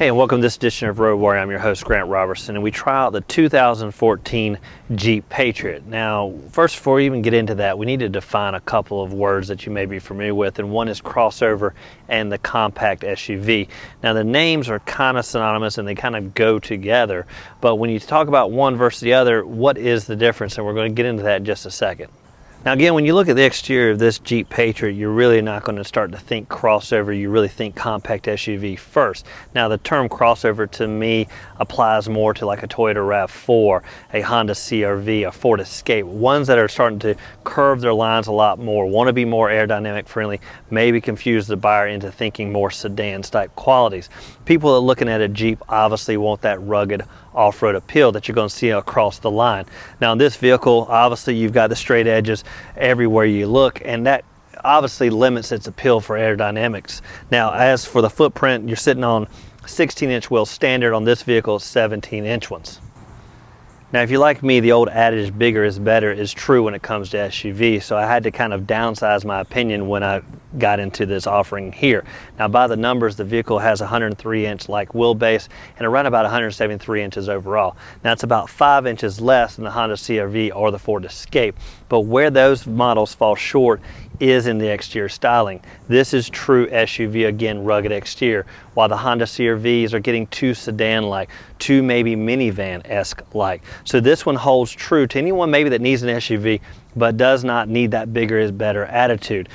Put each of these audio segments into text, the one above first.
Hey, and welcome to this edition of Road Warrior. I'm your host, Grant Roberson, and we try out the 2014 Jeep Patriot. Now, first, before we even get into that, we need to define a couple of words that you may be familiar with, and one is crossover and the compact SUV. Now, the names are kind of synonymous and they kind of go together, but when you talk about one versus the other, what is the difference? And we're going to get into that in just a second. Now again, when you look at the exterior of this Jeep Patriot, you're really not going to start to think crossover, you really think compact SUV first. Now the term crossover to me applies more to like a Toyota RAV4, a Honda CR-V, a Ford Escape, ones that are starting to curve their lines a lot more, want to be more aerodynamic friendly, maybe confuse the buyer into thinking more sedans type qualities. People that are looking at a Jeep obviously want that rugged off-road appeal that you're going to see across the line. Now in this vehicle, obviously you've got the straight edges everywhere you look, and that obviously limits its appeal for aerodynamics. Now as for the footprint, you're sitting on 16-inch wheels standard. On this vehicle, 17-inch ones. Now if you're like me, the old adage bigger is better is true when it comes to SUV, so I had to kind of downsize my opinion when I got into this offering here. Now by the numbers, the vehicle has 103-inch like wheelbase and around about 173 inches overall. Now it's about 5 inches less than the Honda CR-V or the Ford Escape, but where those models fall short is in the exterior styling. This is true SUV, again, rugged exterior, while the Honda CR-Vs are getting too sedan-like, too maybe minivan-esque like. So this one holds true to anyone maybe that needs an SUV but does not need that bigger is better attitude.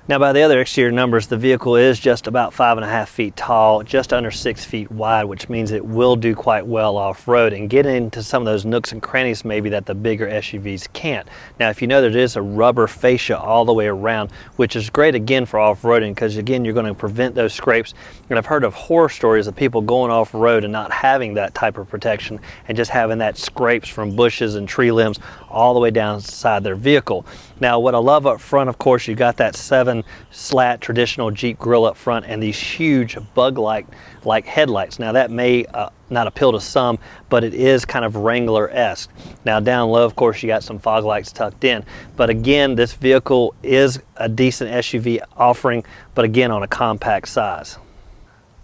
Now by the other exterior numbers, the vehicle is just about 5.5 feet tall, just under 6 feet wide, which means it will do quite well off-road and get into some of those nooks and crannies maybe that the bigger SUVs can't. Now if you know, there is a rubber fascia all the way around, which is great again for off-roading because again you're going to prevent those scrapes. And I've heard of horror stories of people going off-road and not having that type of protection and just having that scrapes from bushes and tree limbs all the way down inside their vehicle. Now what I love up front, of course, you got that 7-slat traditional Jeep grille up front and these huge bug-like headlights. Now that may not appeal to some, but it is kind of Wrangler-esque. Now down low, of course, you got some fog lights tucked in. But again, this vehicle is a decent SUV offering, but again on a compact size.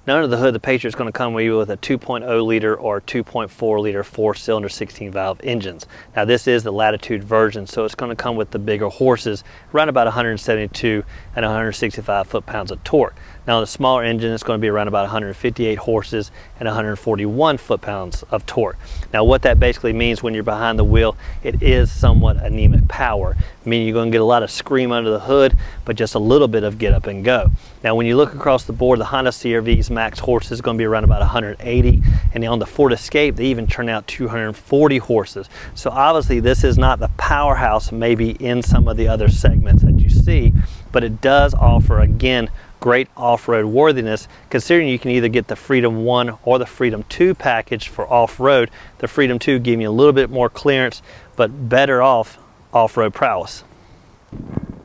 Now under the hood, the Patriot's going to come with a 2.0 liter or 2.4 liter 4-cylinder 16-valve engines. Now this is the Latitude version, so it's going to come with the bigger horses, around about 172 and 165 foot-pounds of torque. Now the smaller engine is going to be around about 158 horses and 141 foot-pounds of torque. Now what that basically means when you're behind the wheel, it is somewhat anemic power, meaning you're going to get a lot of scream under the hood, but just a little bit of get up and go. Now when you look across the board, the Honda CR-V's max horses is going to be around about 180, and on the Ford Escape they even turn out 240 horses. So obviously this is not the powerhouse maybe in some of the other segments that you see, but it does offer again great off-road worthiness, considering you can either get the Freedom 1 or the Freedom 2 package for off-road. The Freedom 2 giving you a little bit more clearance but better off-road prowess.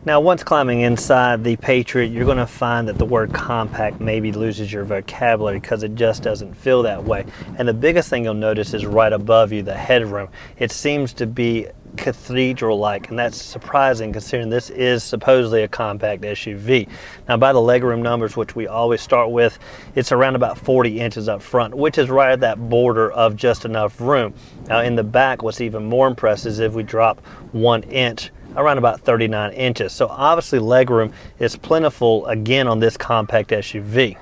Now once climbing inside the Patriot, you're going to find that the word compact maybe loses your vocabulary because it just doesn't feel that way. And the biggest thing you'll notice is right above you, the headroom. It seems to be cathedral-like, and that's surprising considering this is supposedly a compact SUV. Now by the legroom numbers, which we always start with, it's around about 40 inches up front, which is right at that border of just enough room. Now in the back, what's even more impressive is if we drop 1 inch, around about 39 inches. So obviously legroom is plentiful again on this compact SUV.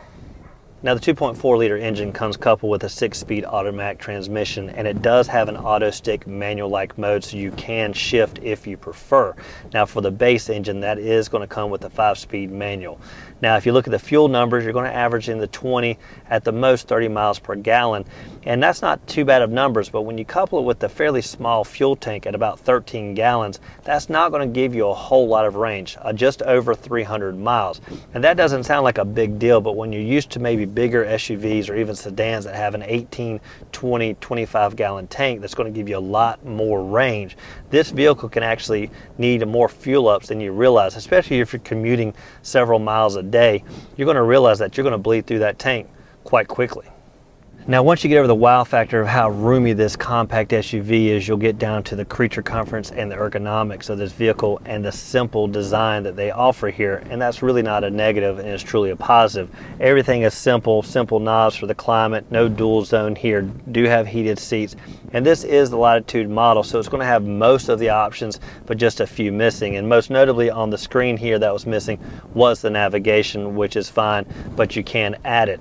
Now the 2.4 liter engine comes coupled with a 6-speed automatic transmission, and it does have an auto stick manual-like mode, so you can shift if you prefer. Now for the base engine, that is going to come with a 5-speed manual. Now if you look at the fuel numbers, you're going to average in the 20, at the most 30 miles per gallon, and that's not too bad of numbers, but when you couple it with the fairly small fuel tank at about 13 gallons, that's not going to give you a whole lot of range, just over 300 miles. And that doesn't sound like a big deal, but when you're used to maybe bigger SUVs or even sedans that have an 18, 20, 25 gallon tank that's going to give you a lot more range, this vehicle can actually need more fuel ups than you realize, especially if you're commuting several miles a day. You're going to realize that you're going to bleed through that tank quite quickly. Now, once you get over the wow factor of how roomy this compact SUV is, you'll get down to the creature comforts and the ergonomics of this vehicle and the simple design that they offer here. And that's really not a negative, and it's truly a positive. Everything is simple knobs for the climate, no dual zone here, do have heated seats. And this is the Latitude model, so it's going to have most of the options, but just a few missing. And most notably on the screen here that was missing was the navigation, which is fine, but you can add it.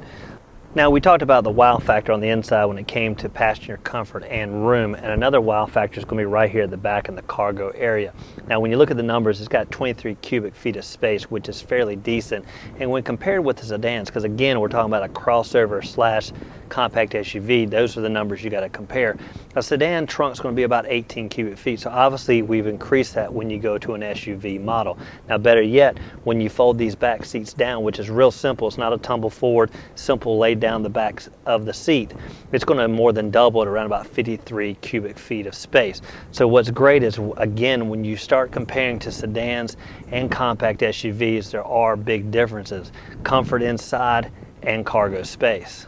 Now, we talked about the wow factor on the inside when it came to passenger comfort and room, and another wow factor is going to be right here at the back in the cargo area. Now, when you look at the numbers, it's got 23 cubic feet of space, which is fairly decent. And when compared with the sedans, because again, we're talking about a crossover slash compact SUV, those are the numbers you got to compare. A sedan trunk is going to be about 18 cubic feet, so obviously we've increased that when you go to an SUV model. Now, better yet, when you fold these back seats down, which is real simple, it's not a tumble forward, simple lay down the back of the seat, it's going to more than double at around about 53 cubic feet of space. So what's great is, again, when you start comparing to sedans and compact SUVs, there are big differences. Comfort inside and cargo space.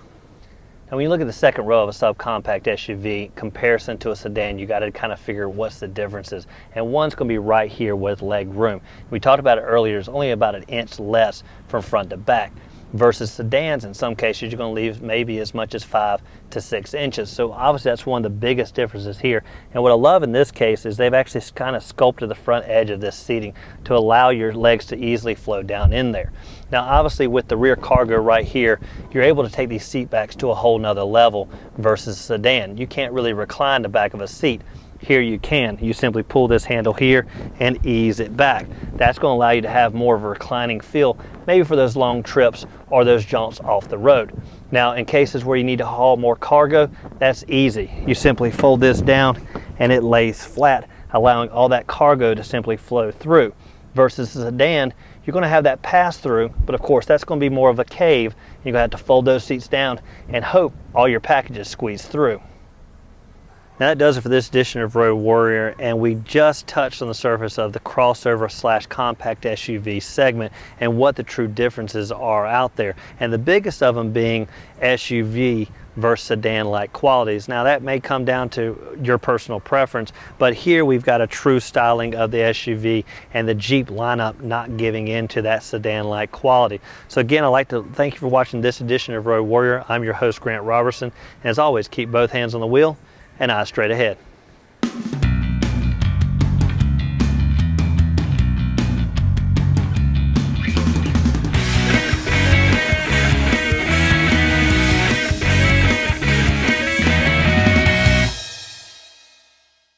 And when you look at the second row of a subcompact SUV comparison to a sedan, you got to kind of figure what's the differences. And one's going to be right here with leg room. We talked about it earlier, it's only about an inch less from front to back. Versus sedans, in some cases, you're going to leave maybe as much as 5 to 6 inches. So obviously that's one of the biggest differences here. And what I love in this case is they've actually kind of sculpted the front edge of this seating to allow your legs to easily flow down in there. Now, obviously with the rear cargo right here, you're able to take these seat backs to a whole nother level versus a sedan. You can't really recline the back of a seat. Here you can. You simply pull this handle here and ease it back. That's going to allow you to have more of a reclining feel, maybe for those long trips or those jaunts off the road. Now, in cases where you need to haul more cargo, that's easy. You simply fold this down and it lays flat, allowing all that cargo to simply flow through. Versus a sedan, you're going to have that pass through, but of course that's going to be more of a cave. You're going to have to fold those seats down and hope all your packages squeeze through. Now that does it for this edition of Road Warrior, and we just touched on the surface of the crossover slash compact SUV segment and what the true differences are out there. And the biggest of them being SUV versus sedan-like qualities. Now that may come down to your personal preference, but here we've got a true styling of the SUV and the Jeep lineup not giving in to that sedan-like quality. So again, I'd like to thank you for watching this edition of Road Warrior. I'm your host, Grant Roberson, and as always, keep both hands on the wheel and eyes straight ahead.